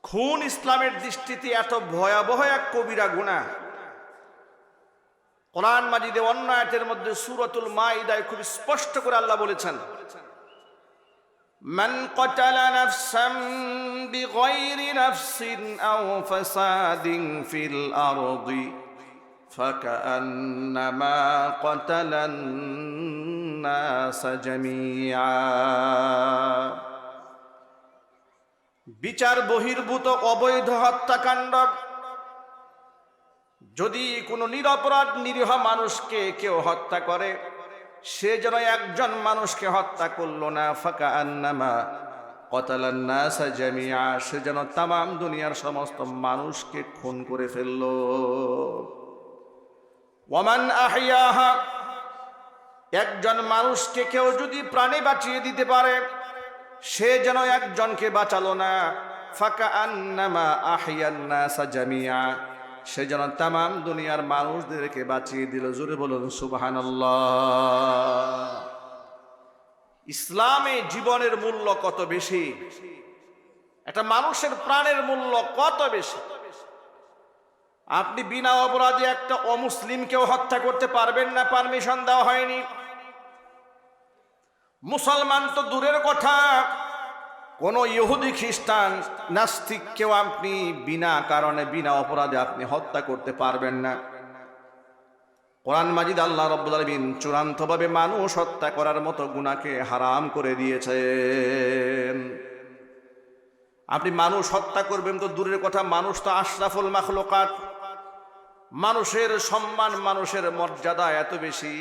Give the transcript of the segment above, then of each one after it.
খুন ইসলামের দৃষ্টিতে এত ভয়াবহ এক কবিরা গুনাহ। কোরআন মাজিদে অন্য আয়াতের মধ্যে সূরাতুল মাইদায় খুব স্পষ্ট করে আল্লাহ বলেছেন, মান ক্বাতালা নাফসান বিগাইরি নাফসিন আও ফাসাদিন ফিল আরদি ফাকান্নামা ক্বাতালান নাস জামিআ। বিচার বহির্ভূত অবৈধ হত্যাকাণ্ড, যদি কোনো নিরপরাধ নিরীহ মানুষকে কেউ হত্যা করে, সে যেন একজন মানুষকে হত্যা করলো না, ফাকান্নামা ক্বাতালান নাস জামিআ, সে যেন তামাম দুনিয়ার সমস্ত মানুষকে খুন করে ফেললো। ওয়ামান আহইয়াহা, একজন মানুষকে কেউ যদি প্রাণে বাঁচিয়ে দিতে পারে, সে যেন একজনকে বাঁচালো না, ফাকান্নামা আহইয়ান নাস জামিআ, সে যেন তামাম দুনিয়ার মানুষদেরকে বাঁচিয়ে দিল। জোরে বলুন সুবহানাল্লাহ। ইসলামে জীবনের মূল্য কত বেশি, একটা মানুষের প্রাণের মূল্য কত বেশি। আপনি বিনা অপরাধে একটা অমুসলিমকেও হত্যা করতে পারবেন না, পারমিশন দেওয়া হয়নি। মুসলমান তো দূরের কথা, কোন ইহুদি খ্রিস্টান নাস্তিককেও আপনি বিনা কারণে বিনা অপরাধে আপনি হত্যা করতে পারবেন না। কোরআন মাজিদ আল্লাহ রাব্বুল আলামিন চূড়ান্তভাবে মানুষ হত্যা করার মতো গুনাহকে হারাম করে দিয়েছেন। আপনি মানুষ হত্যা করবেন তো দূরের কথা, মানুষ তো আশরাফুল মাখলুকাত, মানুষের সম্মান মানুষের মর্যাদা এত বেশি,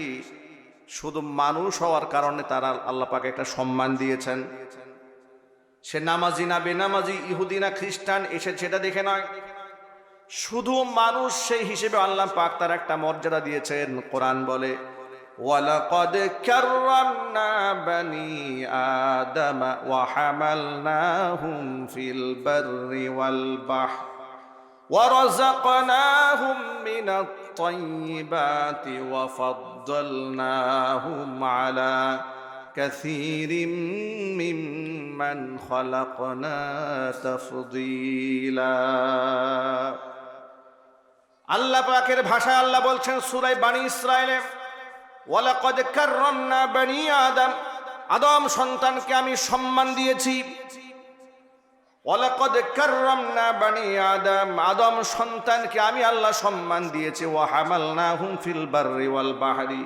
শুধু মানুষ হওয়ার কারণে তারা আল্লাহ পাক একটা সম্মান দিয়েছেন। সে নামাজি না বেনামাজি, ইহুদি না খ্রিস্টান, এসে সেটা দেখে নয়, শুধু মানুষ সেই হিসেবে আল্লাহ পাক তার একটা মর্যাদা দিয়েছেন। কোরআন বলে, ওয়ালাকাদ কাররামনা বানি আদামা ওয়া হামালনাহুম ফিল বাররি ওয়াল বাহর ওয়া রাযাকনাহুম মিনাত তাইয়্যিবাতি ওয়া ফাদ্দালনাহুম আলা কাসীরিম মিম্মান খালাকনা তাফদীলা। আল্লাহ পাকের ভাষায় আল্লাহ বলছেন সূরা বানী ইসরাঈলে, ওয়ালাকাদ কাররামনা বানি আদম, আদম সন্তানকে আমি সম্মান দিয়েছি। ওয়ালাকাদ কাররামনা বানি আদম, আদম সন্তানকে আমি আল্লাহ সম্মান দিয়েছি। ওয়া হামালনাহুম ফিল বাররি ওয়াল বাহরি,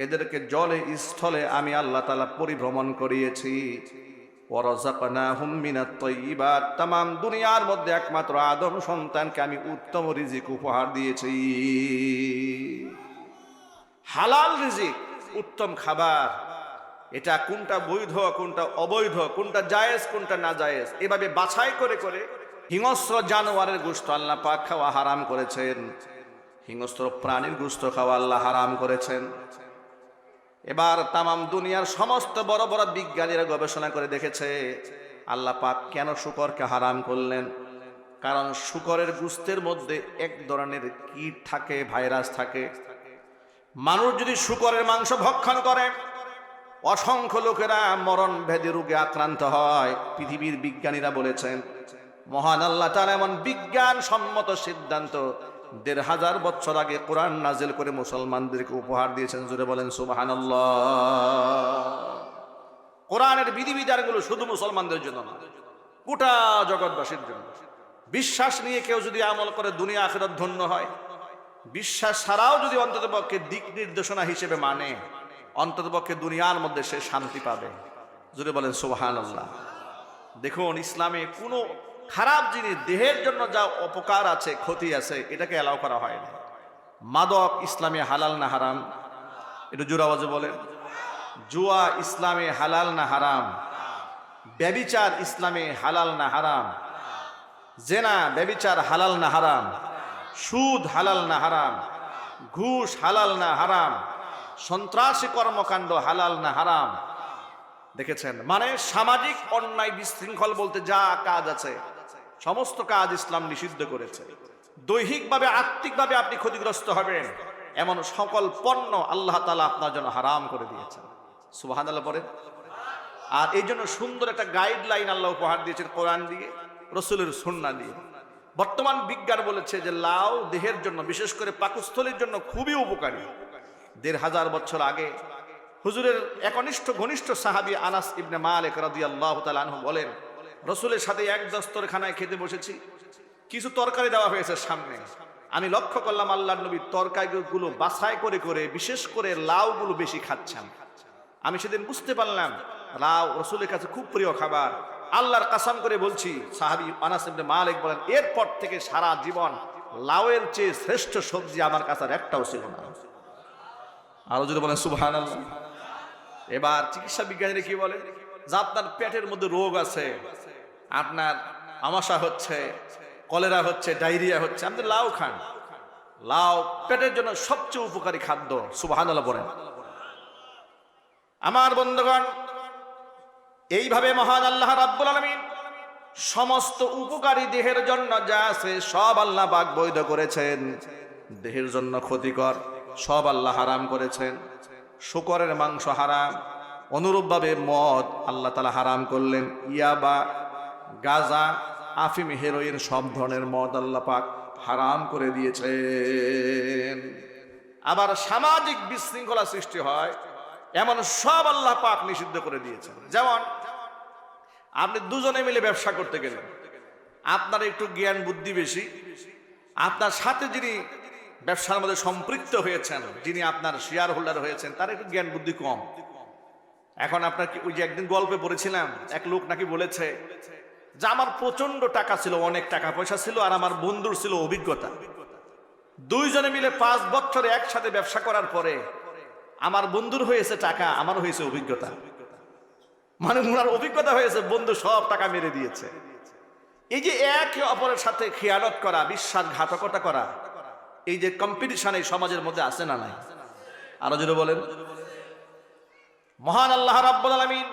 এদেরকে জলে স্থলে আমি আল্লাহ তাআলা পরিভ্রমণ করিয়েছি। ওয়া রাযাকনাহুম মিনাত তাইয়্যিবাত, তামাম দুনিয়ার মধ্যে একমাত্র আদম সন্তানকে আমি উত্তম রিজিক উপহার দিয়েছি। হালাল রিজিক, উত্তম খাবার, এটা কোনটা বৈধ কোনটা অবৈধ, কোনটা জায়েজ কোনটা না জায়েজ, এভাবে বাছাই করে করে হিংস্র জানোয়ারের গোশত আল্লাহ পাক খাওয়া হারাম করেছেন, হিংস্র প্রাণীর গোশত খাওয়া আল্লাহ হারাম করেছেন। এবার তামাম দুনিয়ার সমস্ত বড় বড় বিজ্ঞানীরা গবেষণা করে দেখেছে আল্লাহ পাক কেন শুকরকে হারাম করলেন। কারণ শুকরের গোশতের মধ্যে এক ধরনের কীট থাকে, ভাইরাস থাকে। মানুষ যদি শুকরের মাংস ভক্ষণ করে, অসংখ্য লোকেরা মরণ ভেদি রোগে আক্রান্ত হয়। পৃথিবীর বিজ্ঞানীরা বলেছেন, মহান আল্লাহ তাআলা এমন বিজ্ঞান সম্মত সিদ্ধান্ত ১৫০০ বছর আগে কোরআন নাজিল করে মুসলমানদেরকে উপহার দিয়েছেন। জোরে বলেন সুবহানাল্লাহ। কোরআনের বিধিবিধানগুলো শুধু মুসলমানদের জন্য না, গোটা জগৎবাসীর জন্য। বিশ্বাস নিয়ে কেউ যদি আমল করে দুনিয়া আখিরাত ধন্য হয়, বিশ্বাস ছাড়াও যদি অন্ততপক্ষে দিক নির্দেশনা হিসেবে মানে, অন্ততপক্ষে দুনিয়ার মধ্যে সে শান্তি পাবে। জোরে বলেন সুবহানাল্লাহ। দেখুন, ইসলামে কোনো খারাপ জিনিস, দেহের জন্য যা অপকার আছে, ক্ষতি আছে, এটাকে অ্যালাউ করা হয় না। মাদক ইসলামে হালাল না হারাম? একটু জোরে আওয়াজে বলেন। জুয়া ইসলামে হালাল না হারাম? ব্যভিচার ইসলামে হালাল না হারাম? জেনা ব্যভিচার হালাল না হারাম? সুদ হালাল না হারাম? ঘুষ হালাল না হারাম? সন্ত্রাসী কর্মকাণ্ড হালাল না হারাম? দেখেছেন, মানে সামাজিক অন্যায় বিশৃঙ্খল বলতে যা কাজ আছে সমস্ত কাজ ইসলাম নিষিদ্ধ করেছে। দৈহিকভাবে আত্মিকভাবে আপনি ক্ষতিগ্রস্ত হবেন এমন সকল পণ্য আল্লাহ তাআলা আপনার জন্য হারাম করে দিয়েছেন। সুবহানাল্লাহ পড়েন। আর এই জন্য সুন্দর একটা গাইডলাইন আল্লাহ উপহার দিয়েছেন কোরআন দিয়ে। রসুলের সুন্নাহ দিয়ে। বর্তমান বিজ্ঞান বলেছে যে লাউ দেহের জন্য, বিশেষ করে পাকস্থলীর জন্য খুবই উপকারী। ১৫০০ বছর আগে হুজুরের একনিষ্ঠ ঘনিষ্ঠ সাহাবী আনাস ইবনে মালিক রাদিয়াল্লাহু তাআলা আনহু বলেন, রসুলের সাথে এক দস্তরখানায় খেতে বসেছি, কিছু তরকারি দেওয়া হয়েছে সামনে। আমি লক্ষ্য করলাম আল্লাহর নবী তরকারিগুলো বাছাই করে করে বিশেষ করে লাউগুলো বেশি খাচ্ছেন। আমি সেদিন বুঝতে পারলাম লাউ রসুলের কাছে খুব প্রিয় খাবার। আল্লাহর কসম করে বলছি, সাহাবী আনাস ইবনে মালিক বলেন, এরপর থেকে সারা জীবন লাউয়ের চেয়ে শ্রেষ্ঠ সবজি আমার কাছে আর একটাও ছিল না। আরো যদি বলেন সুবহানাল্লাহ। এবার চিকিৎসা বিজ্ঞানীরা কি বলে, যে আপনার পেটের মধ্যে রোগ আছে, আপনার আমাশা হচ্ছে, কলেরা হচ্ছে, ডায়রিয়া হচ্ছে, আপনি লাউ খান। লাউ পেটের জন্য সবচেয়ে উপকারী খাদ্য। সুবহানাল্লাহ বলেন। আমার বন্ধুগণ, এইভাবে মহান আল্লাহ রাব্বুল আলামিন সমস্ত উপকারী দেহের জন্য যা আছে সব আল্লাহ পাক বৈধ করেছেন। দেহের জন্য ক্ষতিকর সব আল্লাহ হারাম করেছেন। শূকরের মাংস হারাম, অনুরূপভাবে মদ আল্লাহ তাআলা হারাম করলেন। ইয়াবা, গাঁজা, আফিম, হেরোইন সব ধরনের মদ আল্লাহ পাক হারাম করে দিয়েছেন। আবার সামাজিক বিশৃঙ্খলা সৃষ্টি হয় এমন সব আল্লাহ পাক নিষিদ্ধ করে দিয়েছেন। যেমন আপনি দুজনে মিলে ব্যবসা করতে গেলেন, আপনার একটু জ্ঞান বুদ্ধি বেশি, আপনার সাথে যিনি ব্যবসার মধ্যে সম্পৃক্ত হয়েছেন, যিনি আপনার শেয়ার হোল্ডার হয়েছেন, তার একটু জ্ঞান বুদ্ধি কম। এখন আপনার কি, ওই যে একদিন গল্পে পড়েছিলাম, এক লোক নাকি বলেছে যে আমার প্রচন্ড টাকা ছিল, অনেক টাকা পয়সা ছিল, আর আমার বন্ধুর ছিল অভিজ্ঞতা। দুইজনে মিলে 5 বছর একসাথে ব্যবসা করার পরে আমার বন্ধুর হয়েছে টাকা, আমার হয়েছে অভিজ্ঞতা। মানে ওনার অভিজ্ঞতা হয়েছে, বন্ধু সব টাকা মেরে দিয়েছে। এই যে একে অপরের সাথে খিয়ানত করা, বিশ্বাসঘাতকতা করা, এই যে কম্পিটিশন এই সমাজের মধ্যে আছে না নাই? আরো জোরে বলেন। মহান আল্লাহ রাব্বুল আলামিন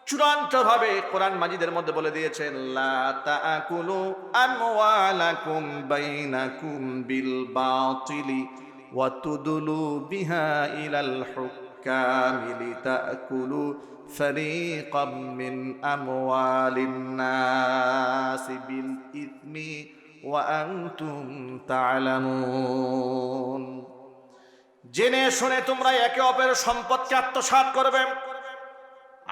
চূড়ান্তভাবে কোরআন মাজিদের মধ্যে বলে দিয়েছেন, লা তাকুলু আমওয়ালাকুম বাইনাকুম বিল বাতিলি ওয়া তুদলু বিহা ইলাল হুক্কামি লিতাকুলু ফারীকাম মিন আমওয়ালিন নাসি বিল ইসমি ওয়া আনতুম তা'লামুন। জেনে শুনে তোমরা একে অপরের সম্পদকে আত্মসাৎ করবে,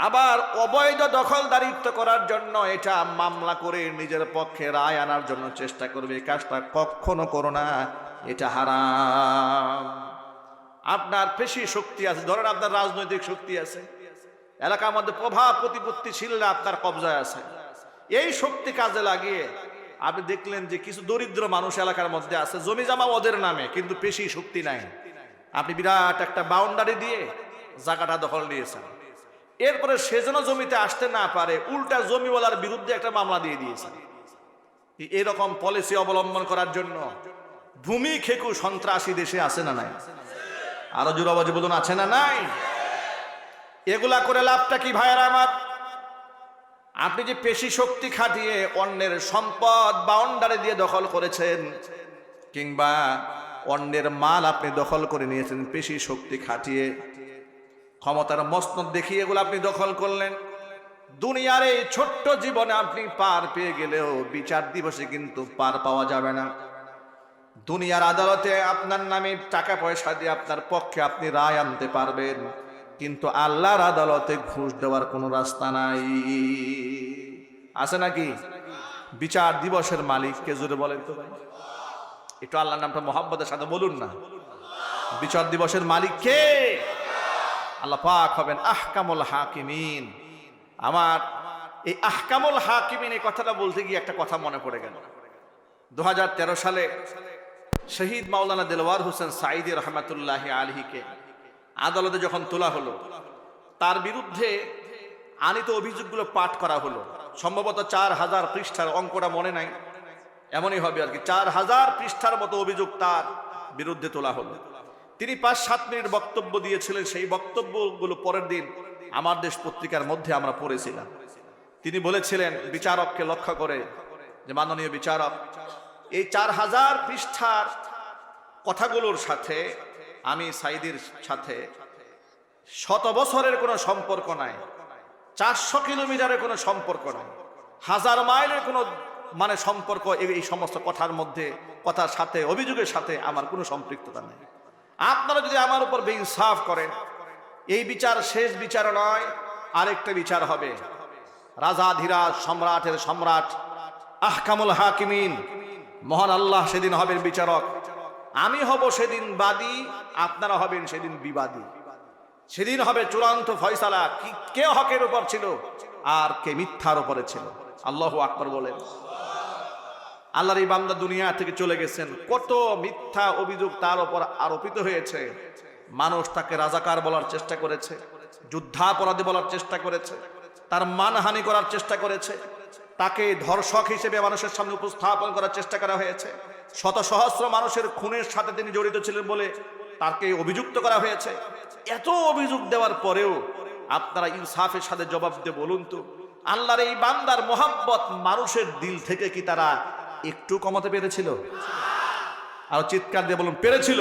আবার অবৈধ দখলদারিত্ব করার জন্য এটা মামলা করে নিজের পক্ষে রায় আনার জন্য চেষ্টা করবে। কাজটা কখনো করো না, এটা হারাম। আপনার পেশি শক্তি আছে, ধরেন আপনার রাজনৈতিক শক্তি আছে, এলাকার মধ্যে প্রভাব প্রতিপত্তিশীল আপনার কবজায় আছে, এই শক্তি কাজে লাগিয়ে আপনি দেখলেন যে কিছু দরিদ্র মানুষ এলাকার মধ্যে আছে, জমি জমা ওদের নামে, কিন্তু পেশি শক্তি নাই। আপনি বিরাট একটা বাউন্ডারি দিয়ে জায়গাটা দখল নিয়েছেন, এরপরে সেজন্য জমিতে আসতে না পারে, উল্টা জমিওয়ালার বিরুদ্ধে একটা মামলা দিয়ে দিয়েছেন। এরকম পলিসি অবলম্বন করার জন্য ভূমি খেকু সন্ত্রাসী দেশে আছে না নাই? আরো জোরে আওয়াজে বলুন, আছে না নাই? এগুলা করে লাভটা কি ভাইয়েরা আমার? আপনি যে পেশি শক্তি খাটিয়ে অন্যের সম্পদ বাউন্ডারি দিয়ে দখল করেছেন, কিংবা অন্যের মাল আপনি দখল করে নিয়েছেন পেশি শক্তি খাটিয়ে, ক্ষমতার মসনদ দেখিয়ে এগুলো আপনি দখল করলেন, দুনিয়ার এই ছোট্ট জীবনে আপনি পার পেয়ে গেলেও বিচার দিবসে কিন্তু পার পাওয়া যাবে না। দুনিয়ার আদালতে আপনার নামে টাকা পয়সা দিয়ে আপনার পক্ষে আপনি রায় আনতে পারবেন, কিন্তু আল্লাহর আদালতে ঘুষ দেওয়ার কোনো রাস্তা নাই। আছে নাকি? বিচার দিবসের মালিক কে জোরে বলেন তো ভাই? একটু আল্লাহর নামটা মোহাব্বতের সাথে বলুন না। বিচার দিবসের মালিক কে? আল্লাহ পাক হবেন আহকামুল হাকিমিন। আমার এই আহকামুল হাকিমিন এই কথাটা বলতে গিয়ে একটা কথা মনে পড়ে গেল। 2013 সালে শহীদ মাওলানা দেলওয়ার হোসেন সাঈদী রহমাতুল্লাহি আলাইহিকে আদালতে যখন তোলা হলো, তার বিরুদ্ধে আনিত অভিযোগগুলো পাঠ করা হলো। সম্ভবত 4000 পৃষ্ঠার, অঙ্কটা মনে নাই, এমনই হবে আর কি। 4000 পৃষ্ঠার মতো অভিযোগ তার বিরুদ্ধে তোলা হলো। তিনি 5-7 মিনিট বক্তব্য দিয়েছিলেন। সেই বক্তব্যগুলো পরের দিন আমার দেশ পত্রিকার মধ্যে আমরা পড়েছিলাম। তিনি বলেছিলেন বিচারককে লক্ষ্য করে যে, মাননীয় বিচারক, এই 4000 পৃষ্ঠার কথাগুলোর সাথে আমি সাঈদীর সাথে 100 বছরের কোনো সম্পর্ক নাই, 400 কিলোমিটারের কোনো সম্পর্ক নাই। হাজার মাইলের কোনো মানে সম্পর্ক এই সমস্ত কথার মধ্যে, কথার সাথে, অভিযোগের সাথে আমার কোনো সম্পৃক্ততা নেই। আপনারা যদি আমার উপর বেইনসাফ করেন, এই বিচার শেষ বিচার নয়, আরেকটা বিচার হবে। রাজাধিরাজ সম্রাটের সম্রাট আহকামুল হাকিমিন মহান আল্লাহ সেদিন হবেন বিচারক। আমি হব সেদিন বাদী, আপনারা হবেন সেদিন বিবাদী। সেদিন হবে চূড়ান্ত ফয়সালা, কে হকের উপর ছিল আর কে মিথ্যার উপরে ছিল। আল্লাহু আকবার বলেন। আল্লাহর এই বান্দা দুনিয়া থেকে চলে গেছেন, কত মিথ্যা অভিযোগ তার উপর আরোপিত হয়েছে। মানুষ তাকে রাজাকার বলার চেষ্টা করেছে, যুদ্ধাপরাধী বলার চেষ্টা করেছে, তার মানহানি করার চেষ্টা করেছে, তাকে ধর্ষক হিসেবে মানুষের সামনে উপস্থাপন করার চেষ্টা করা হয়েছে। শত সহস্র মানুষের খুনের সাথে তিনি জড়িত ছিলেন বলে তাকে অভিযুক্ত করা হয়েছে। এত অভিযোগ দেওয়ার পরেও আপনারা ইনসাফের সাথে জবাব দিয়ে বলুন তো, আল্লাহর এই বান্দার মোহাব্বত মানুষের দিল থেকে কি তারা একটু কমাতে পেরেছিল? আর চিৎকার দিয়ে বলুন, পেরেছিল?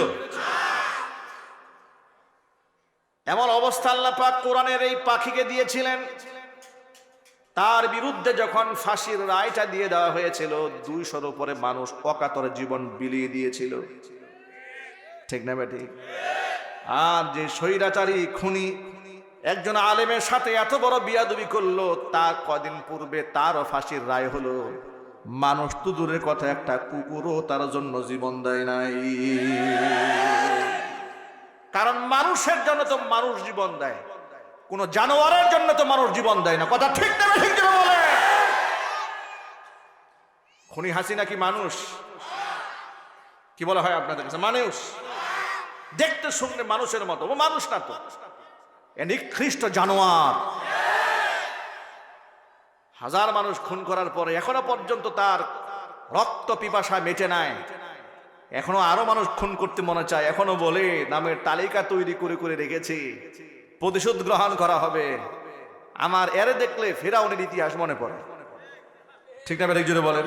এমন অবস্থা আল্লাহ পাক কোরআনের এই পাখিকে দিয়েছিলেন। তার বিরুদ্ধে যখন ফাঁসির রায়টা দিয়ে দেওয়া হয়েছিল, 200-র উপরে মানুষ অকাতরে জীবন বিলিয়ে দিয়েছিল। ঠিক না বেটি? আর যে স্বৈরাচারী খুনি একজন আলেমের সাথে এত বড় বিয়াদবি করলো, তার কদিন পূর্বে তারও ফাঁসির রায় হলো। মানুষ তো দূরের কথা, একটা কুকুরও তার জন্য জীবন দেয় নাই। কারণ মানুষের জন্য তো মানুষ জীবন দেয়, কোন জানোয়ারের জন্য তো মানুষ জীবন দেয় না। কথা ঠিক না ঠিক বলে? খুনি হাসিনা কি মানুষ? কি বলা হয় আপনাদের কাছে? মানুষ। দেখতে শুনলে মানুষের মতো, ও মানুষ না তো, নিকৃষ্ট জানোয়ার। হাজার মানুষ খুন করার পরে এখনো পর্যন্ত তার রক্ত পিপাসা মেটে নাই। এখনো আরো মানুষ খুন করতে মনে চায়, এখনো বলে নামের তালিকা তৈরি করে করে রেখেছি, প্রতিশোধ গ্রহণ করা হবে। আমার এর দেখলে ফেরাউনের ইতিহাস মনে পড়ে। ঠিক না? একজনে বলেন,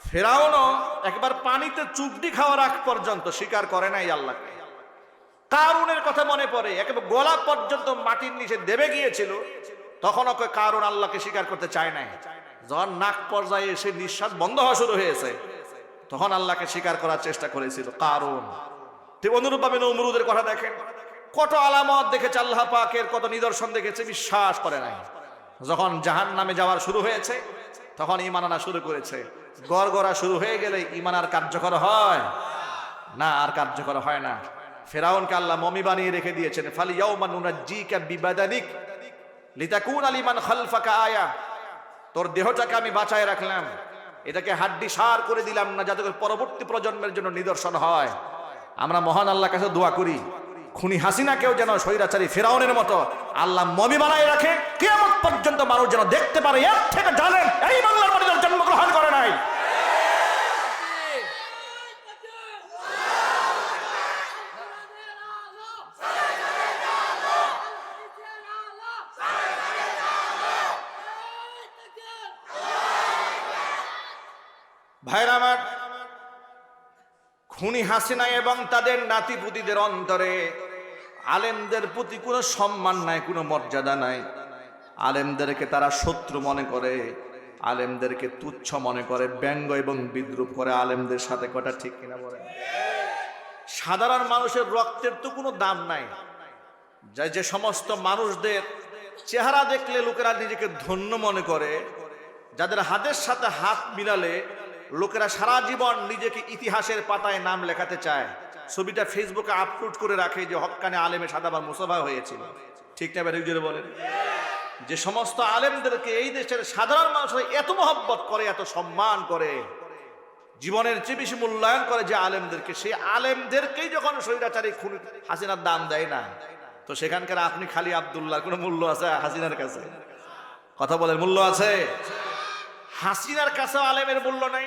ফেরাউনও একবার পানিতে চুবড়ি খাওয়ার আগ পর্যন্ত স্বীকার করে নাই আল্লাহকে। কারুনের কথা মনে পড়ে, একেবারে গলা পর্যন্ত মাটির নিচে দেবে গিয়েছিল, তখনও কারুন আল্লাহকে স্বীকার করতে চায় নাই। যখন নাক পর্যায়ে এসে নিঃশ্বাস বন্ধ হওয়া শুরু হয়েছে, তখন আল্লাহকে স্বীকার করার চেষ্টা করেছিল কারুন। ঠিক অনুরূপভাবে নমরুদের কথা দেখেন, কত আলামত দেখেছে আল্লাহ পাকের, কত নিদর্শন দেখেছে, বিশ্বাস করে নাই। যখন জাহান্নামে যাওয়ার শুরু হয়েছে, তখন ঈমান আনা শুরু করেছে। গড়গড়া শুরু হয়ে গেলে ঈমান আর কার্যকর হয় না, আর কার্যকর হয় না। ফেরাউনকে আল্লাহ মমি বানিয়ে রেখে দিয়েছেন, ফালিয়াউমা নুনাজ্জিকা বিবাদানিক লিতাকুনা লিমান খালফাকা আয়া। তোর দেহটাকে আমি বাঁচায় রাখলাম, এটাকে হাড্ডি সার করে দিলাম না, যাতে পরবর্তী প্রজন্মের জন্য নিদর্শন হয়। আমরা মহান আল্লাহর কাছে দোয়া করি, খুনি হাসিনাকেও যেন স্বৈরাচারী ফেরাউনের মতো আল্লাহ মমি বানায় রাখে, কিয়ামত পর্যন্ত মানুষ যেন দেখতে পারে এর থেকে জানেন এই বাংলার মাটিতে জন্মগ্রহণ করে নাই। ভাইরা আমার, খুনি হাসিনা এবং তাদের নাতিপুতিদের অন্তরে আলেমদের প্রতি কোনো সম্মান নাই, কোনো মর্যাদা নাই। আলেমদেরকে তারা শত্রু মনে করে, আলেমদেরকে তুচ্ছ মনে করে, ব্যঙ্গ এবং বিদ্রুপ করে আলেমদের সাথে। কথা ঠিক কিনা বলেন? সাধারণ মানুষের রক্তের তো কোনো দাম নাই। যে সমস্ত মানুষদের চেহারা দেখলে লোকেরা নিজেকে ধন্য মনে করে, যাদের হাতের সাথে হাত মিলালে লোকেরা সারা জীবন নিজেকে ইতিহাসের পাতায় নাম লেখাতে চায়, ছবিটা ফেসবুকে আপলোড করে রাখে যে হক্কানে আলেমে সাদাবার মুসাফা হয়েছিল। ঠিক না? বেরিয়ে বলেন, যে সমস্ত আলেমদেরকে এই দেশের সাধারণ মানুষ এত মহব্বত করে, এত সম্মান করে, জীবনের চেয়ে বেশি মূল্যায়ন করে যে আলেমদেরকে, সেই আলেমদেরকেই যখন স্বৈরাচারী খুনি হাসিনার দাম দেয় না, তো সেখানকার আপনি খালি আব্দুল্লাহর কোনো মূল্য আছে হাসিনার কাছে? কথা বলেন, মূল্য আছে? হাসিনার কাছেও আলেমের মূল্য নাই।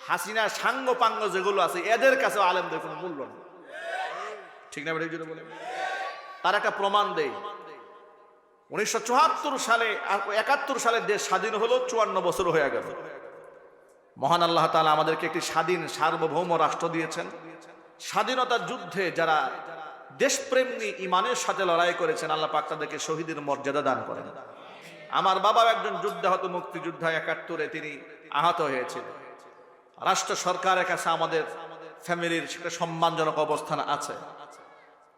হাসিনা সাঙ্গ পাঙ্গ যেগুলো আছে এদের কাছেও আলেমদের কোনো মূল্য নেই। ঠিক না? বলে তার একটা প্রমাণ দেই। 1974 সালে 71 সালে দেশ স্বাধীন হলো, 54 বছর হয়ে গেল। মহান আল্লাহ তাআলা আমাদেরকে একটি স্বাধীন সার্বভৌম রাষ্ট্র দিয়েছেন। স্বাধীনতার যুদ্ধে যারা দেশপ্রেম নিয়ে ইমানের সাথে লড়াই করেছেন, আল্লাহ পাক তাদেরকে শহীদের মর্যাদা দান করেন। আমার বাবা একজন যুদ্ধাহত মুক্তিযোদ্ধা, 71-এ তিনি আহত হয়েছিলেন। রাষ্ট্র সরকারের কাছে আমাদের ফ্যামিলির সেটা সম্মানজনক অবস্থান আছে,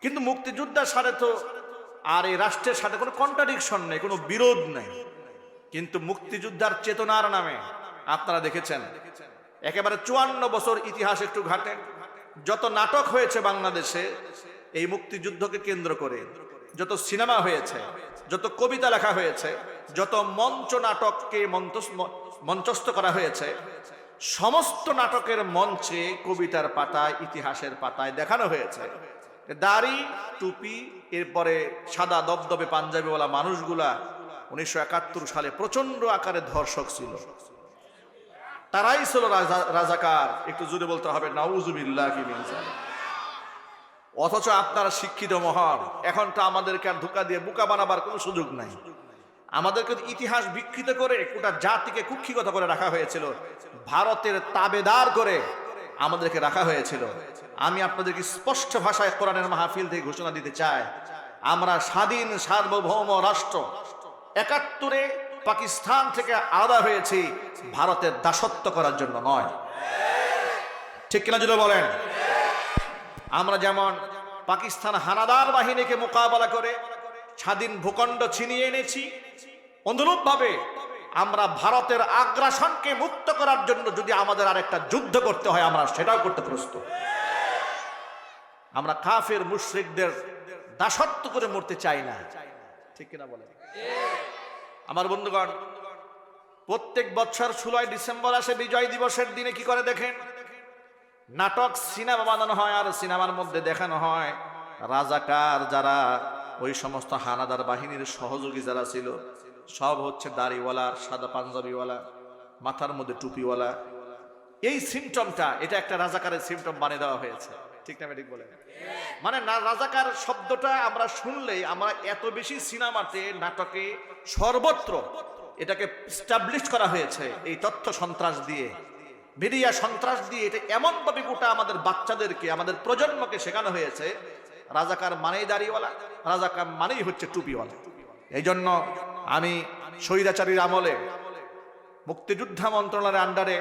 কিন্তু মুক্তিযোদ্ধার সাথে তো আর এই রাষ্ট্রের সাথে কোনো কন্ট্রাডিকশন নেই, কোনো বিরোধ নেই। কিন্তু মুক্তিযোদ্ধার চেতনার নামে আপনারা দেখেছেন একেবারে 54 বছর ইতিহাস একটু ঘাটেন, যত নাটক হয়েছে বাংলাদেশে এই মুক্তিযুদ্ধকে কেন্দ্র করে, যত সিনেমা হয়েছে, যত কবিতা লেখা হয়েছে, যত মঞ্চ নাটককে মঞ্চস্থ করা হয়েছে, সমস্ত নাটকের মঞ্চে, কবিতার পাতায়, ইতিহাসের পাতায় দেখানো হয়েছে দাড়ি টুপি, এরপরে সাদা দবদবে পাঞ্জাবিওয়ালা মানুষগুলা 1971 সালে প্রচন্ড আকারে ধর্ষক ছিল, তারাই ছিল রাজাকার। একটু জোরে বলতে হবে নাউজুবিল্লাহি মিন যালিক। অথচ আপনারা শিক্ষিত মহল, এখন তো আমাদেরকে আর ধোঁকা দিয়ে বোকা বানাবার কোনো সুযোগ নাই। আমাদেরকে ইতিহাস বিকৃত করে গোটা জাতিকে কুক্ষিগত করে রাখা হয়েছিল, ভারতের তাবেদার করে আমাদেরকে রাখা হয়েছিল। আমি আপনাদেরকে স্পষ্ট ভাষায় কোরআনের মাহফিল থেকে ঘোষণা দিতে চাই, আমরা স্বাধীন সার্বভৌম রাষ্ট্র। 71-এ পাকিস্তান থেকে আলাদা হয়েছি ভারতের দাসত্ব করার জন্য নয়, ঠিক কিনা যদি বলেন? আমরা যেমন পাকিস্তান হানাদার বাহিনীকে মোকাবেলা করে স্বাধীন ভূখণ্ড ছিনিয়ে এনেছি, অনুরূপভাবে আমরা ভারতের আগ্রাসনকে মুক্ত করার জন্য যদি আমাদের আরেকটা যুদ্ধ করতে হয়, আমরা সেটাও করতে প্রস্তুত। আমরা কাফের মুশরিকদের দাসত্ব করে মরতে চাই না, ঠিক কিনা বলেন? আমার বন্ধুগণ, প্রত্যেক বছর 16 ডিসেম্বর আসে বিজয় দিবসের দিনে কি করে দেখেন, নাটক সিনেমা বানানো হয়, আর সিনেমার মধ্যে দেখানো হয় রাজাকার যারা, ওই সমস্ত হানাদার বাহিনীর সহযোগী যারা ছিল, সব হচ্ছে দাড়িওয়ালা, সাদা পাঞ্জাবিওয়ালা, মাথার মধ্যে টুপিওয়ালা। এই সিমটমটা, এটা একটা রাজাকারের সিমটম বানিয়ে দেওয়া হয়েছে, ঠিক না? ঠিক বলে, মানে না, রাজাকার শব্দটা আমরা শুনলেই আমরা এত বেশি সিনেমাতে, নাটকে, সর্বত্র এটাকে স্টাবলিশ করা হয়েছে এই তথ্য সন্ত্রাস দিয়ে, মিডিয়া সন্ত্রাস দিয়ে। এটা এমন ভাবে গোটা আমাদের বাচ্চাদেরকে, আমাদের প্রজন্মকে শেখানো হয়েছে রাজাকার মানেই দাড়িওয়ালা, রাজাকার মানেই হচ্ছে টুপিওয়ালা। এই জন্য আমি স্বৈরাচারীর আমলে মুক্তিযোদ্ধা মন্ত্রণালয়ের আন্ডারে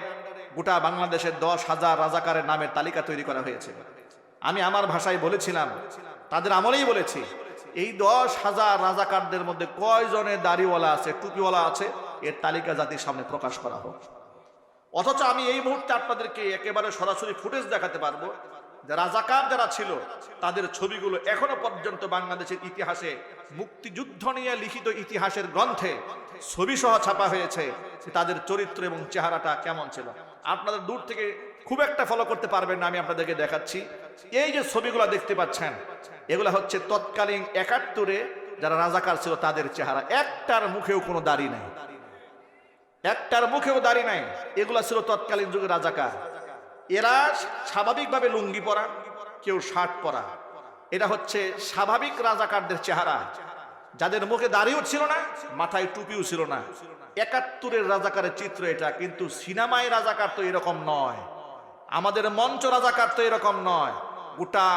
গোটা বাংলাদেশের 10,000 রাজাকারের নামের তালিকা তৈরি করা হয়েছে। আমি আমার ভাষায় বলেছিলাম, তাদের আমলেই বলেছি, এই 10,000 রাজাকারদের মধ্যে কয়জনের দাড়িওয়ালা আছে, টুপিওয়ালা আছে, এর তালিকা জাতির সামনে প্রকাশ করা হোক। অথচ আমি এই মুহূর্তে আপনাদেরকে একেবারে সরাসরি ফুটেজ দেখাতে পারবো যে রাজাকার যারা ছিল তাদের ছবিগুলো এখনো পর্যন্ত বাংলাদেশের ইতিহাসে, মুক্তিযুদ্ধ নিয়ে লিখিত ইতিহাসের গ্রন্থে ছবি সহ ছাপা হয়েছে, তাদের চরিত্র এবং চেহারাটা কেমন ছিল। আপনাদের দূর থেকে খুব একটা ফলো করতে পারবেন না, আমি আপনাদেরকে দেখাচ্ছি। এই যে ছবিগুলো দেখতে পাচ্ছেন, এগুলো হচ্ছে তৎকালীন 71-এ যারা রাজাকার ছিল তাদের চেহারা। একটার মুখেও কোনো দাড়ি নাই, একটার মুখেও দাড়ি নাই। এগুলা ছিল তৎকালীন যুগে রাজাকার। এরা স্বাভাবিকভাবে লুঙ্গি পরা, কেউ শার্ট পরা, এটা হচ্ছে স্বাভাবিক রাজাকারদের চেহারা, যাদের মুখে দাড়িও ছিল না, মাথায় টুপিও ছিল না। 71-এর রাজাকারের চিত্র এটা। কিন্তু সিনেমায় রাজাকার তো এরকম নয়, আমাদের মঞ্চ রাজাকার তো এরকম নয়। গোটা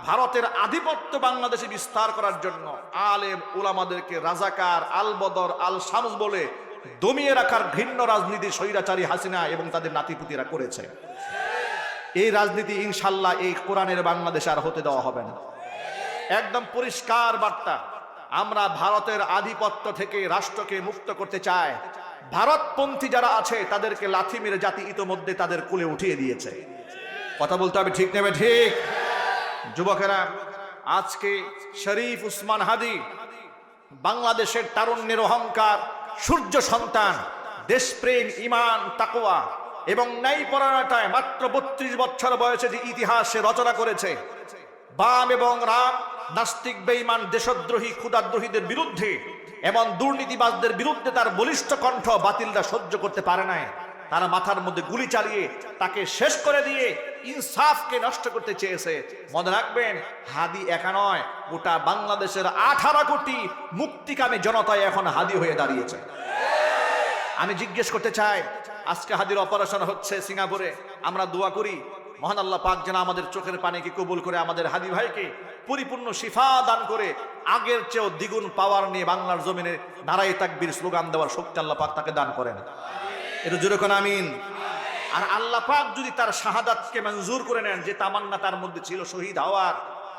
ভারতের আধিপত্য বাংলাদেশে বিস্তার করার জন্য আলেম উলামাদেরকে রাজাকার, আল বদর, আল শামস বলে দমিয়ে রাখার ঘৃণ্য রাজনীতি স্বৈরাচারী হাসিনা এবং তাদের নাতিপুতিরা করেছে। এই রাজনীতি ইনশাল্লাহ এই কোরআনের বাংলাদেশে আর হতে দেওয়া হবে না। একদম পরিষ্কার বার্তা, আমরা ভারতের আধিপত্য থেকে রাষ্ট্রকে মুক্ত করতে চাই। ভারতপন্থী যারা আছে তাদেরকে লাথি মেরে জাতি ইতোমধ্যে তাদের কোলে উঠিয়ে দিয়েছে। কথা বলতে হবে, ঠিক নেবে ঠিক? যুবকেরা, আজকে শরীফ উসমান হাদি বাংলাদেশের তারুণ্যের অহংকার, সূর্য সন্তান, দেশপ্রেম, ঈমান, তাকওয়া এবং ন্যায়পরায়ণতায় মাত্র 32 বছর বয়সে যে ইতিহাসে রচনা করেছে, বাম এবং রাম, নাস্তিক, বেঈমান, দেশদ্রোহী, ক্ষুধাদ্রোহীদের বিরুদ্ধে এবং দুর্নীতিবাজদের বিরুদ্ধে তার বলিষ্ঠ কণ্ঠ বাতিলরা সহ্য করতে পারে নাই। তারা মাথার মধ্যে গুলি চালিয়ে তাকে শেষ করে দিয়ে ইনসাফকে নষ্ট করতে চেয়েছে। মনে রাখবেন, হাদি একা নয়, গোটা বাংলাদেশের 18 কোটি মুক্তিকামী জনতায় এখন হাদি হয়ে দাঁড়িয়েছে। আমি জিজ্ঞেস করতে চাই, আজকে হাদির অপারেশন হচ্ছে সিঙ্গাপুরে, আমরা দোয়া করি মহান আল্লাহ পাক যেন আমাদের চোখের পানিকে কবুল করে আমাদের হাদি ভাইকে পরিপূর্ণ শিফা দান করে আগের চেয়েও দ্বিগুণ পাওয়ার নিয়ে বাংলার জমিনে নারায়ে তাকবীর স্লোগান দেওয়ার শক্তি আল্লাহ পাক তাকে দান করেন। এটা জোরে কোন আমিন। আর আল্লাহ পাক যদি তার শাহাদাতকে মঞ্জুর করে নেন, যে তামান্না তার মধ্যে ছিল শহীদ হওয়ার,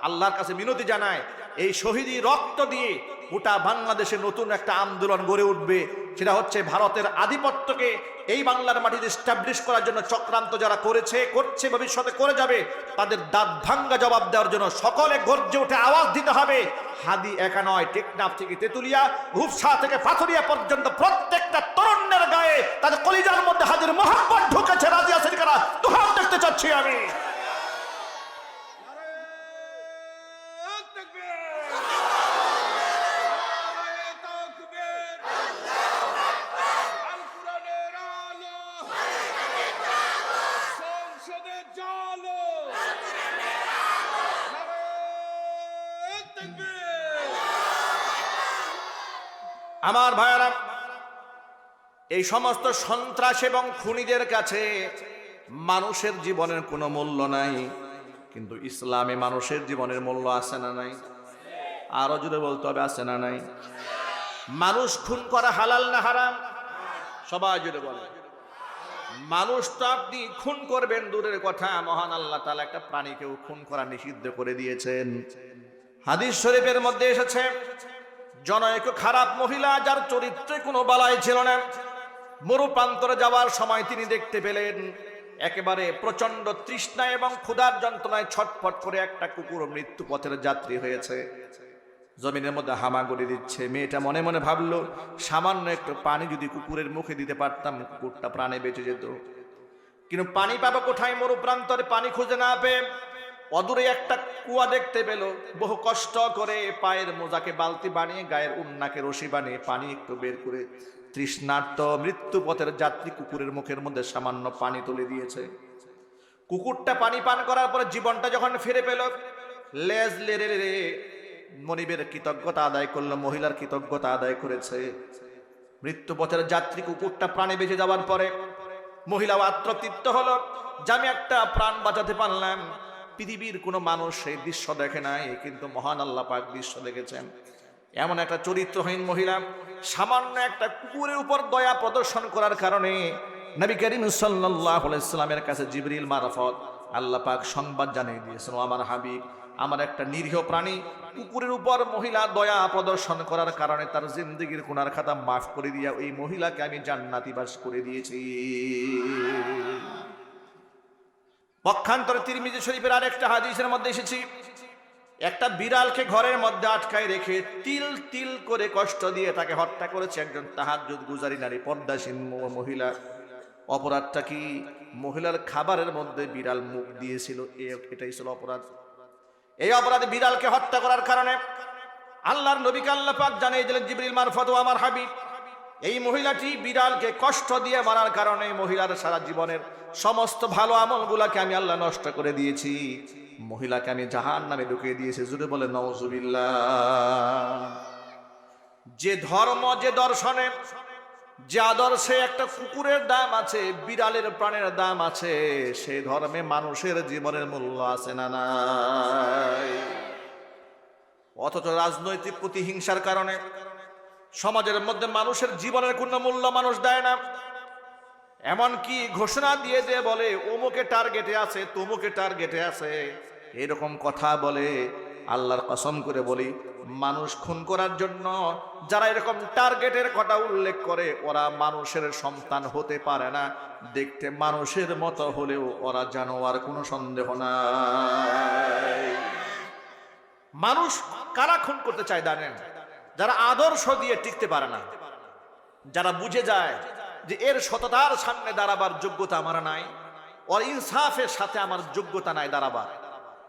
আল্লাহর কাছে মিনতি জানায় এই শহীদি রক্ত দিয়ে গোটা বাংলাদেশে নতুন একটা আন্দোলন গড়ে উঠবে। সেটা হচ্ছে ভারতের আধিপত্যকে এই বাংলার মাটিতে এস্টাবলিশ করার জন্য চক্রান্ত যারা করেছে, করছে, ভবিষ্যতে করে যাবে, তাদের দাঁত ভাঙ্গা জবাব দেওয়ার জন্য সকলে গর্জে উঠে আওয়াজ দিতে হবে। হাদি একা নয়, টেকনাফ থেকে তেতুলিয়া, রূপসা থেকে পাথরিয়া পর্যন্ত প্রত্যেকটা তরুণের গায়ে তাদের কলিজার মধ্যে হাদির মহব্বত ঢুকেছে। রাজি আছেন কারা? দুহাত দেখতে চাচ্ছি আমি। আমার ভাইয়েরা, এই সমস্ত সন্ত্রাস এবং খুনিদের কাছে মানুষের জীবনের কোনো মূল্য নাই, কিন্তু ইসলামে মানুষের জীবনের মূল্য আছে না নাই? আরো জুড়ে বলতে হবে, আছে না নাই? মানুষ খুন করা হালাল না হারাম? সবাই জুড়ে বলে। মানুষ তো আপনি খুন করবেন দূরের কথা, মহান আল্লাহ তাআলা একটা প্রাণীকেও খুন করা নিষিদ্ধ করে দিয়েছেন। হাদিস শরীফের মধ্যে এসেছে, জনৈক খারাপ মহিলা, যার চরিত্রে কোনো বালাই ছিল না, মরু প্রান্তরে যাওয়ার সময় তিনি দেখতে পেলেন একেবারে প্রচন্ড তৃষ্ণা এবং ক্ষুধার যন্ত্রণায় ছটফট করে একটা কুকুর মৃত্যু পথের যাত্রী হয়েছে, জমিনের মধ্যে হামাগুড়ি দিচ্ছে। মেয়েটা মনে মনে ভাবলো, সামান্য একটু পানি যদি কুকুরের মুখে দিতে পারতাম, কুকুরটা প্রাণে বেঁচে যেত। কিন্তু পানি পাবো কোথায়? মরু প্রান্তরে পানি খুঁজে না পেয়ে অদূরে একটা কুয়া দেখতে পেল। বহু কষ্ট করে পায়ের মোজাকে বালতি বানিয়ে, গায়ের উন্নাকে রশি বানিয়ে পানি একটু বের করে তৃষ্ণার্ত মৃত্যু পথের যাত্রী কুকুরের মুখের মধ্যে সামান্য পানি তুলে দিয়েছে। কুকুরটা পানি পান করার পরে জীবনটা যখন ফিরে পেল, লেজ লেড়ে লেড়ে মনিবের কৃতজ্ঞতা আদায় করলো, মহিলার কৃতজ্ঞতা আদায় করেছে। মৃত্যু পথের যাত্রী কুকুরটা প্রাণে বেঁচে যাওয়ার পরে মহিলাও আত্মতৃপ্ত হলো যে আমি একটা প্রাণ বাঁচাতে পারলাম। পৃথিবীর কোনো মানুষ সেই দৃশ্য দেখে নাই, কিন্তু মহান আল্লাহ পাক দৃশ্য দেখেছেন। এমন একটা চরিত্রহীন মহিলা সামান্য একটা কুকুরের উপর দয়া প্রদর্শন করার কারণে নবী করিম সাল্লাল্লাহু আলাইহি ওয়াসাল্লামের কাছে জিবরিল মারফত আল্লাহ পাক সংবাদ জানিয়ে দিয়েছেন, আমার হাবিব, আমার একটা নিরীহ প্রাণী কুকুরের উপর মহিলা দয়া প্রদর্শন করার কারণে তার জিন্দেগীর গুনার খাতা মাফ করে দিয়া ওই মহিলাকে আমি জান্নাতি বাস করে দিয়েছি। পক্ষান্তরে তিরমিজি শরীফের আরেকটা হাদিসের মধ্যে এসেছি, একটা বিড়ালকে ঘরের মধ্যে আটকায় রেখে তিল তিল করে কষ্ট দিয়ে তাকে হত্যা করেছে একজন তাহাজ্জুদ গুজারি নারী, পর্দাসীন মহিলা। অপরাধটা কি? মহিলার খাবারের মধ্যে বিড়াল মুখ দিয়েছিল, এটাই ছিল অপরাধ। এই অপরাধে বিড়ালকে হত্যা করার কারণে আল্লাহর নবীকে আল্লাহ পাক জানিয়ে দিলেন জিবরিল মারফত, আমার হাবিব, এই মহিলাটি বিড়ালকে কষ্ট দিয়ে মারার কারণে মহিলার সারা জীবনের সমস্ত ভালো আমলগুলাকে আমি আল্লাহ নষ্ট করে দিয়েছি, মহিলাকে আমি জাহান্নামে ঢুকিয়ে দিয়েছি। জুড়ে বলে নাউজুবিল্লাহ। যে ধর্ম, যে দর্শনে, যে আদর্শে একটা কুকুরের দাম আছে, বিড়ালের প্রাণের দাম আছে, সেই ধর্মে মানুষের জীবনের মূল্য আছে না নাই? অথচ রাজনৈতিক প্রতিহিংসার কারণে সমাজের মধ্যে মানুষের জীবনের কোনো মূল্য মানুষ দেয় না। এমনকি ঘোষণা দিয়ে দিয়ে বলে অমুকে টার্গেটে আছে, তমুকে টার্গেটে আছে, এরকম কথা বলে। আল্লাহর কসম করে বলি, মানুষ খুন করার জন্য যারা এরকম টার্গেটের কথা উল্লেখ করে, ওরা মানুষের সন্তান হতে পারে না। দেখতে মানুষের মতো হলেও ওরা জানোয়ার, কোনো সন্দেহ নাই। মানুষ কারা খুন করতে চায় জানেন? যারা আদর্শ দিয়ে টিকতে পারে না, যারা বুঝে যায় যে এর সততার সামনে দাঁড়াবার যোগ্যতা আমার নাই, ওর ইনসাফের সাথে আমার যোগ্যতা নাই দাঁড়াবার,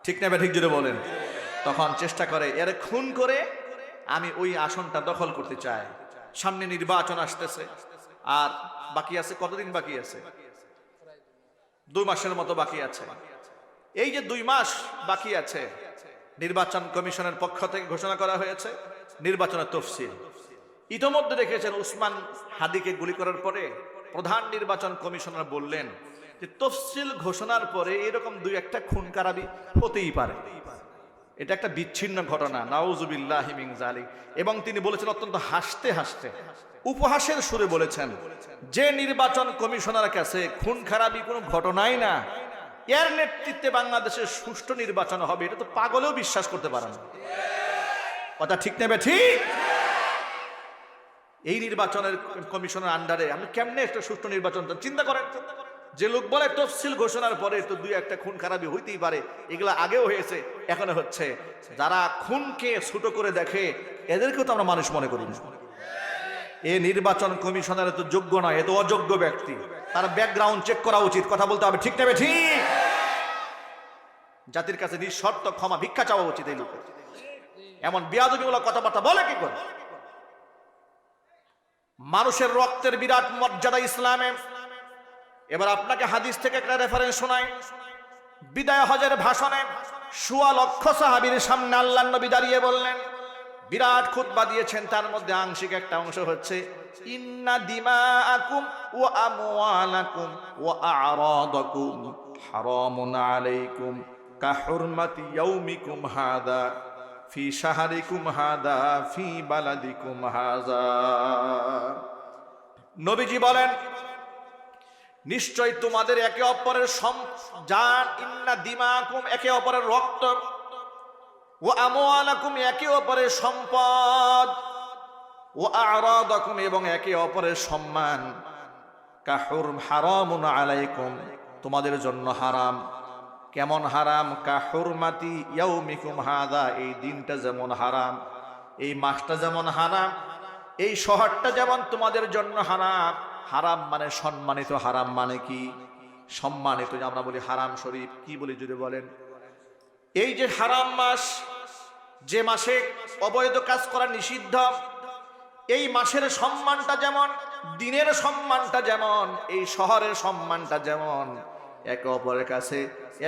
ঠিক না? ঠিক যদি বলেন, তখন চেষ্টা করে এর খুন করে আমি ওই আসনটা দখল করতে চাই। সামনে নির্বাচন আসতেছে, আর বাকি আছে কতদিন? বাকি আছে 2 মাসের মতো বাকি আছে। এই যে 2 মাস বাকি আছে, নির্বাচন কমিশনের পক্ষ থেকে ঘোষণা করা হয়েছে নির্বাচনের তফসিল। ইতোমধ্যে দেখেছেন উসমান হাদিকে গুলি করার পরে প্রধান নির্বাচন কমিশনার বললেন যে তফসিল ঘোষণার পরে এরকম দুই একটা খুন খারাপি হতেই পারে, এটা একটা বিচ্ছিন্ন ঘটনা, নাউজুবিল্লাহি মিন যালিক। এবং তিনি বলেছেন অত্যন্ত হাসতে হাসতে, উপহাসের সুরে বলেছেন, যে নির্বাচন কমিশনার কাছে খুন খারাপি কোনো ঘটনাই না, এর নেতৃত্বে বাংলাদেশের সুষ্ঠু নির্বাচন হবে, এটা তো পাগলেও বিশ্বাস করতে পারে না। কথা ঠিক নেবে ঠিক? এই নির্বাচনের কমিশনের আন্ডারে আমি কেমনে একটা সুষ্ঠু নির্বাচন চিন্তা করেন। যে লোক বলে তফসিল ঘোষণার পরে তো দুই একটা খুন খারাপি হইতেই পারে, এগুলো আগেও হয়েছে, এখনো হচ্ছে। যারা খুনকে ছোট করে দেখে এদেরকেও তো আমরা মানুষ মনে করি না। এই নির্বাচন কমিশনার তো যোগ্য নয়, এ তো অযোগ্য ব্যক্তি, তার ব্যাকগ্রাউন্ড চেক করা উচিত। কথা বলতে হবে ঠিক নেবে ঠিক? জাতির কাছে নিঃশর্ত ক্ষমা ভিক্ষা চাওয়া উচিত এই লোকের। এমন বেয়াদবিমূলক কথাবার্তা বলে কি করে? মানুষের রক্তের বিরাট মর্যাদা ইসলামে। এবার আপনাকে হাদিস থেকে একটা রেফারেন্স শোনাই। বিদায় হজের ভাষণে ১৬ লক্ষ সাহাবীর সামনে আল্লাহর নবী দাঁড়িয়ে বললেন, বিরাট খুতবা দিয়েছেন, তার মধ্যে আংশিক একটা অংশ হচ্ছে ইন্না দিমাআকুম ওয়া আমওয়ালাকুম ওয়া আ'রাদাকুম হারামুন আলাইকুম কাহুরমাতি ইয়াউমিকুম হাযা ফি শাহরিকুম হাযা ফি বালাদিকুম হাযা। নবীজি বলেন, নিশ্চয় তোমাদের একে অপরের জান, ইন্না দিমাকুম একে অপরের রক্ত, ও আমওয়ালাকুম একে অপরের সম্পদ, ও আ'রাদাকুম এবং একে অপরের সম্মান, হারামুন আলাইকুম তোমাদের জন্য হারাম। কেমন হারাম? কাহুরমাতি ইয়াউমিকুম হাযা এই দিনটা যেমন হারাম, এই মাসটা যেমন হারাম, এই শহরটা যেমন তোমাদের জন্য হারাম। হারাম মানে সম্মানিত, হারাম মানে কি? সম্মানিত। যে আমরা বলি হারাম শরীফ, কি বলি যদি বলেন? এই যে হারাম মাস, যে মাসে অবৈধ কাজ করা নিষিদ্ধ, এই মাসের সম্মানটা যেমন, দিনের সম্মানটা যেমন, এই শহরের সম্মানটা যেমন, একে অপরের কাছে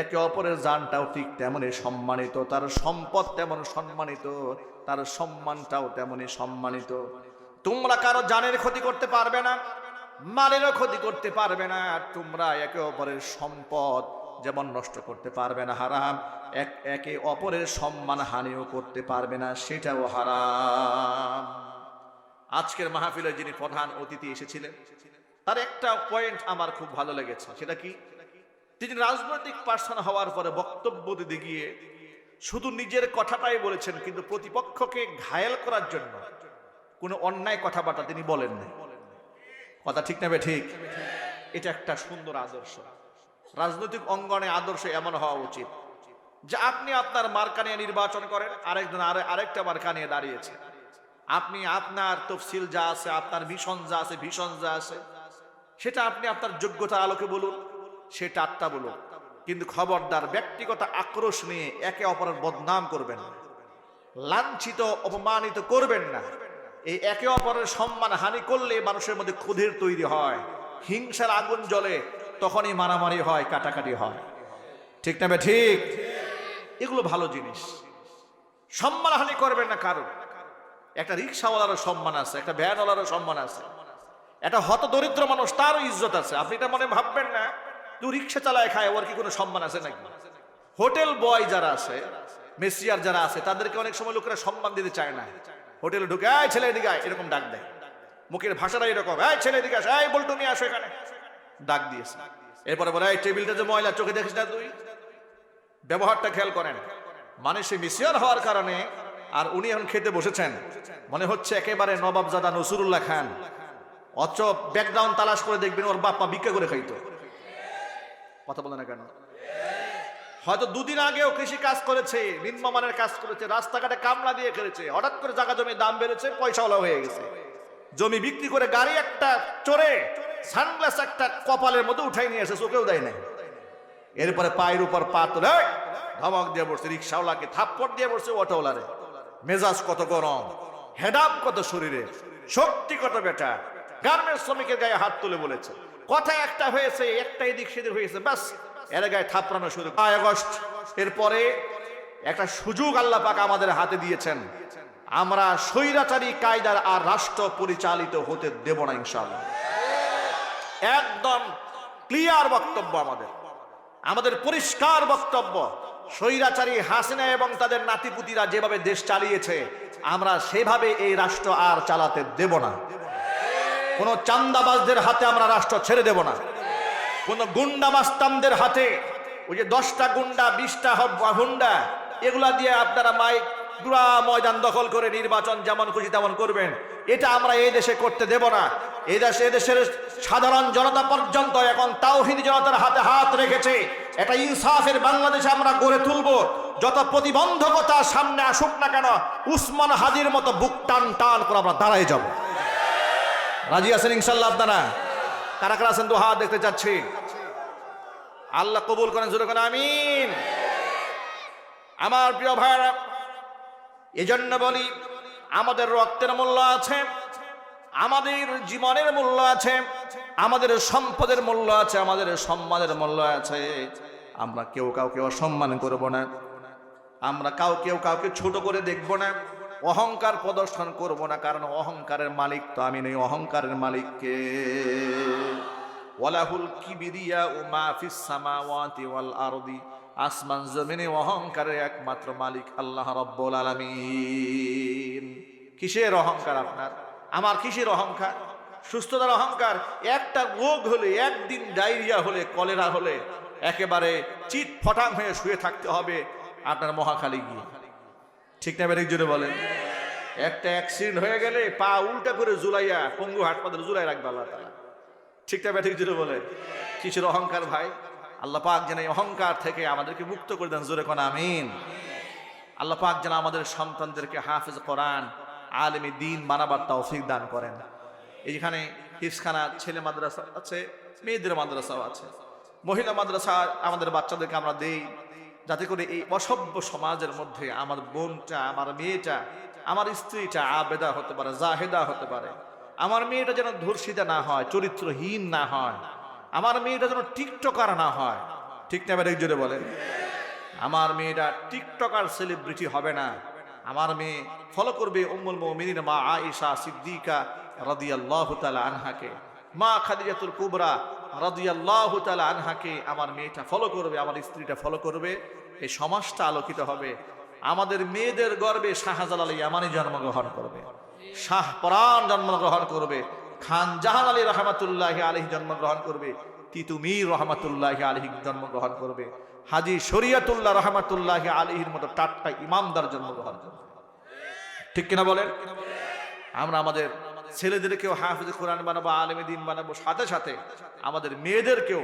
একে অপরের জানটাও ঠিক তেমনই সম্মানিত, তার সম্পদ তেমন সম্মানিত, তার সম্মানটাও তেমনই সম্মানিত। তোমরা কারো জানের ক্ষতি করতে পারবে না, মালেরও ক্ষতি করতে পারবে না, তোমরা একে অপরের সম্পদ যেমন নষ্ট করতে পারবে না হারাম, একে অপরের সম্মান হানিও করতে পারবে না, সেটাও হারাম। আজকের মাহফিলে যিনি প্রধান অতিথি এসেছিলেন, তার একটা পয়েন্ট আমার খুব ভালো লেগেছে। সেটা কি? তিনি রাজনৈতিক পার্সন হওয়ার পরে বক্তব্য দিতে গিয়ে শুধু নিজের কথাটাই বলেছেন, কিন্তু প্রতিপক্ষকে ঘায়েল করার জন্য কোনো অন্যায় কথাবার্তা তিনি বলেন না। কথা ঠিক নেবে ঠিক? এটা একটা সুন্দর আদর্শ। রাজনৈতিক অঙ্গনে আদর্শ এমন হওয়া উচিত যে আপনি আপনার মার্কা নিয়ে নির্বাচন করেন, আরেকজন আরেকটা মার্কা নিয়ে দাঁড়িয়েছে, আপনি আপনার তফসিল যা আছে, আপনার মিশন যা আছে, ভিশন যা আছে, সেটা আপনি আপনার যোগ্যতার আলোকে বলুন, সেটা আত্মা বলুন, কিন্তু খবরদার ব্যক্তিগত আক্রোশ নিয়ে একে অপরের বদনাম করবেন না, লাঞ্ছিত অপমানিত করবেন না। এই একে অপরের সম্মান হানি করলে মানুষের মধ্যে ক্ষোধের তৈরি হয়, হিংসার আগুন জ্বলে, তখনই মারামারি হয়, কাটাকাটি হয়। ঠিক না? ঠিক? এগুলো ভালো জিনিস। সম্মান হানি করবেন না কারো। একটা রিক্সাওয়ালারও সম্মান আছে, একটা ভ্যানওয়ালারও সম্মান আছে, একটা হত দরিদ্র মানুষ, তারও ইজ্জত আছে। আপনি এটা মনে ভাববেন না তুই রিক্সা চালায় খায়, ওর কি কোনো সম্মান আছে নাকি? হোটেল বয় যারা আছে, মেসিয়ার যারা আছে, তাদেরকে অনেক সময় লোকেরা সম্মান দিতে চায় না। হোটেলে ঢুকে এই ছেলে এদিকে আয়, এরকম ডাক দেয়, মুখের ভাষাটা এরকম, এই ছেলে এদিকে আসে, এই বল্টু নিয়ে আসো এখানে, ডাক দিয়েছে। এরপরে বলে এই টেবিলটা যে ময়লা, চোখে দেখিস না তুই? ব্যবহারটা খেয়াল করেন। মানে সে মেসিয়ার হওয়ার কারণে, আর উনি এখন খেতে বসেছেন, মনে হচ্ছে একেবারে নবাবজাদা নসরুল্লাহ খান। অথচ ব্যাকগ্রাউন্ড তালাশ করে দেখবেন ওর বাপ মা ভিক্ষা করে খাইতো। কথা বলে না কেন? হয়তো দুদিন আগেও কৃষি কাজ করেছে, নিম্নমানের কাজ করেছে, রাস্তাঘাটে কামলা দিয়ে খেলেছে, হঠাৎ করে জায়গা জমির দাম বেড়েছে, পয়সাওয়ালা হয়ে গেছে, জমি বিক্রি করে গাড়ি একটা চড়ে সানগ্লাস একটা কপালের মধ্যে উঠাই নিয়ে এসে চোখেও দেয় নাই। এরপরে পায়ের উপর পা তুলে ধমক দিয়ে বসছে, রিক্সাওয়ালাকে থাপ্পড় দিয়ে বসছে, অটোওয়ালারে। মেজাজ কত গরম, হেডাম কত শরীরে, শক্তি কত বেটা। গার্মেন্টস শ্রমিকের গায়ে হাত তুলে বলেছে, কথা একটা হয়েছে, একটা এদিক সেদিক হয়েছে, ব্যাস এর গায়ে থাপড়ানো শুরু। 5 আগস্ট এরপরে একটা সুযোগ আল্লাহ পাক আমাদের হাতে দিয়েছেন, আমরা স্বৈরাচারী কায়দার আর রাষ্ট্র পরিচালিত হতে দেব না ইনশাআল্লাহ। একদম ক্লিয়ার বক্তব্য, আমাদের পরিষ্কার বক্তব্য। স্বৈরাচারী হাসিনা এবং তাদের নাতিপুতিরা যেভাবে দেশ চালিয়েছে, আমরা সেভাবে এই রাষ্ট্র আর চালাতে দেব না। কোন চান্দাবাজদের হাতে আমরা রাষ্ট্র ছেড়ে দেব না। কোন গুন্ডা মাস্তানদের হাতে, ওই যে 10টা গুন্ডা 20টা হুন্ডা, এগুলা দিয়ে আপনারা পুরা ময়দান দখল করে নির্বাচন যেমন খুশি তেমন করবেন, এটা আমরা এই দেশে করতে দেব না। এদেশের সাধারণ জনতা পর্যন্ত এখন তাওহীদি জনতার হাতে হাত রেখেছে। এটা ইনসাফের বাংলাদেশে আমরা গড়ে তুলব। যত প্রতিবন্ধকতা সামনে আসুক না কেন, উসমান হাদির মতো বুক টান টান করে আমরা দাঁড়াই যাব। রাজি আছেন ইনশাল্লাহ? আপনারা কারা কারা আছেন? তো হাত দেখতে চাচ্ছি। আল্লাহ কবুল করেন, জোরে করেন আমিন। আমার প্রিয় ভাইরা, এজন্য বলি, আমাদের রক্তের মূল্য আছে, আমাদের জীবনের মূল্য আছে, আমাদের সম্পদের মূল্য আছে, আমাদের সম্মানের মূল্য আছে। আমরা কেউ কাউকে অসম্মান করব না, আমরা কেউ কাউকে ছোট করে দেখব না, অহংকার প্রদর্শন করব না। কারণ অহংকারের মালিক তো আমি নই, অহংকারের মালিক কে? ওয়ালাহুল কিবরিয়া ও মা ফিস সামাওয়াতি ওয়াল আরদি, আসমান জমিনে অহংকারের একমাত্র মালিক আল্লাহ রাব্বুল আলামিন। কিসের অহংকার আপনার আমার? কিসের অহংকার? সুস্থতার অহংকার। একটা রোগ হলে, একদিন ডায়রিয়া হলে, কলেরা হলে একেবারে চিট ফটাং হয়ে শুয়ে থাকতে হবে আপনার মহাখালী গিয়ে। ঠিক না বেরিক জুড়ে বলেন? একটা অ্যাক্সিডেন্ট হয়ে গেলে পা উল্টা করে ঝুলাইয়া পঙ্গু হাসপাতালে ঝুলাই রাখবে আল্লাহ তাআলা। ঠিক না বেরিক জুড়ে বলেন? কিসের অহংকার ভাই? আল্লাহ পাক যেন এই অহংকার থেকে আমাদেরকে মুক্ত করে দেন, জোরে কোন আমিন। আল্লাহ পাক যেন আমাদের সন্তানদেরকে হাফেজ কোরআন, আলেমে দ্বীন বানাবার তৌফিক দান করেন। এইখানে হিফজখানা, ছেলে মাদ্রাসা আছে, মেয়েদের মাদ্রাসাও আছে, মহিলা মাদ্রাসা আমাদের বাচ্চাদেরকে আমরা দেই, যাতে করে এই অসভ্য সমাজের মধ্যে আমার বোনটা, আমার মেয়েটা, আমার স্ত্রীটা আবেদা হতে পারে, জাহেদা হতে পারে। আমার মেয়েটা যেন ধর্ষিতা না হয়, চরিত্রহীন না হয়, আমার মেয়েটা যেন টিকটকার না হয়। ঠিক না বেরিক জোরে বলেন? আমার মেয়েটা টিকটকার সেলিব্রিটি হবে না। আমার মেয়ে ফলো করবে উম্মুল মুমিনিন মা আয়েশা সিদ্দিকা রাদিয়াল্লাহু তাআলা আনহাকে, মা খাদিজাতুল কুবরা রাদিয়াল্লাহু তাআলা আনহাকে আমার মেয়েটা ফলো করবে, আমার স্ত্রীটা ফলো করবে। এই সমাজটা আলোকিত হবে। আমাদের মেয়েদের গর্বে শাহজালাল ইয়ামানি জন্মগ্রহণ করবে, শাহপরাণ জন্মগ্রহণ করবে, খান জাহান আলী রহমাতুল্লাহি আলাইহি জন্মগ্রহণ করবে, তিতুমীর রহমাতুল্লাহি আলাইহি জন্মগ্রহণ করবে, হাজী শরিয়তুল্লাহ রহমাতুল্লাহি আলাইহির মতো টাটকা ইমামদার জন্মগ্রহণ করবে। ঠিক কিনা বলেন? আমরা আমাদের ছেলেদেরকেও হাফেজ কোরআন বানাবো, আলেমে দ্বীন বানাবো, সাথে সাথে আমাদের মেয়েদেরকেও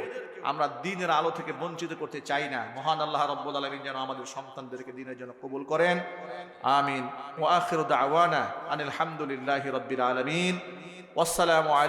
আমরা দ্বীনের আলো থেকে বঞ্চিত করতে চাই না। মহান আল্লাহ রাব্বুল আলামিন যেন আমাদের সন্তানদেরকে দ্বীনের জন্য কবুল করেন, আমিন। ওয়া আখিরু দাওয়ানা আনিল হামদুলিল্লাহি রাব্বিল আলামিন। ওয়াসসালামু আলাইকুম।